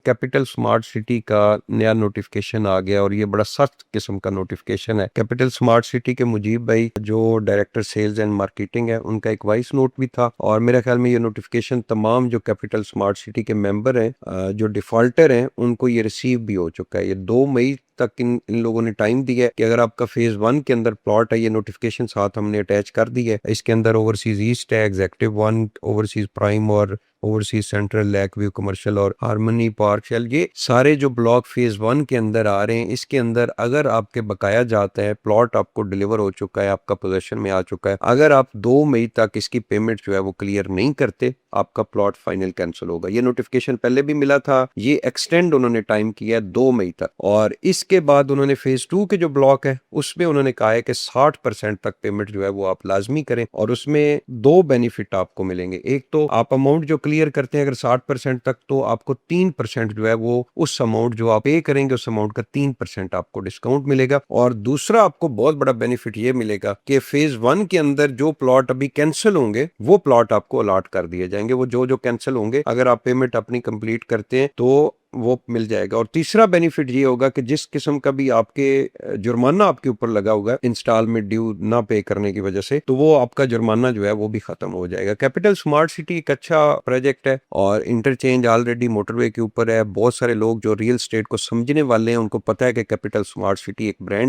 Capital smart city का नया notification आ गया और ये बड़ा सख्त किस्म का नोटिफिकेशन है। कैपिटल स्मार्ट सिटी के मुजीब भाई जो डायरेक्टर सेल्स एंड मार्केटिंग है उनका एक वॉइस नोट भी था और मेरे ख्याल में ये नोटिफिकेशन तमाम जो कैपिटल स्मार्ट सिटी के मेंबर हैं, जो डिफॉल्टर हैं, उनको ये रिसीव भी हो चुका है। ये 2 मई तक इन लोगों ने टाइम दिया है कि अगर आपका फेज 1 के अंदर प्लॉट है, ये नोटिफिकेशन साथ हमने अटैच कर दी है। इसके अंदर ओवरसीज ईस्ट है, एग्जेक्टिव 1, ओवरसीज प्राइम और overseas central, lake view commercial और हार्मनी पार्क शेल, ये सारे जो ब्लॉक फेज 1 के अंदर आ रहे हैं, इसके अंदर अगर आपके बकाया जाता है, प्लॉट आपको डिलीवर हो चुका है, आपका पोजेशन में आ चुका है, अगर आप 2 मई तक इसकी पेमेंट जो है वो क्लियर नहीं करते, आपका प्लॉट फाइनल कैंसिल होगा। ये नोटिफिकेशन पहले भी मिला था, ये एक्सटेंड उन्होंने टाइम किया है 2 मई तक। और इसके बाद उन्होंने फेज 2 के जो ब्लॉक है उसमें उन्होंने कहा है कि 60% तक पेमेंट जो है वो आप लाजमी करें और उसमें 2 बेनिफिट आपको मिलेंगे। एक तो आप अमाउंट जो क्लियर करते हैं अगर 60% तक, तो आपको 3% जो है वो उस अमाउंट जो आप पे करेंगे उस अमाउंट का 3% आपको डिस्काउंट मिलेगा। और दूसरा आपको बहुत बड़ा बेनिफिट ये मिलेगा कि फेज 1 के अंदर जो प्लॉट अभी कैंसिल होंगे वो प्लॉट आपको अलॉट कर दिए जाएंगे। वो जो जो कैंसिल होंगे अगर आप पेमेंट अपनी कंप्लीट करते हैं तो वो मिल जाएगा। और तीसरा बेनिफिट ये होगा कि जिस किस्म का भी आपके जुर्माना आपके ऊपर लगा हुआ है इंस्टॉलमेंट ड्यू ना पे करने की वजह से, तो वो आपका जुर्माना जो है वो भी खत्म हो जाएगा। कैपिटल स्मार्ट सिटी एक अच्छा प्रोजेक्ट है और इंटरचेंज ऑलरेडी मोटरवे के ऊपर है। बहुत सारे लोग जो रियल स्टेट को समझने वाले हैं उनको पता है कि कैपिटल स्मार्ट सिटी एक ब्रांड है।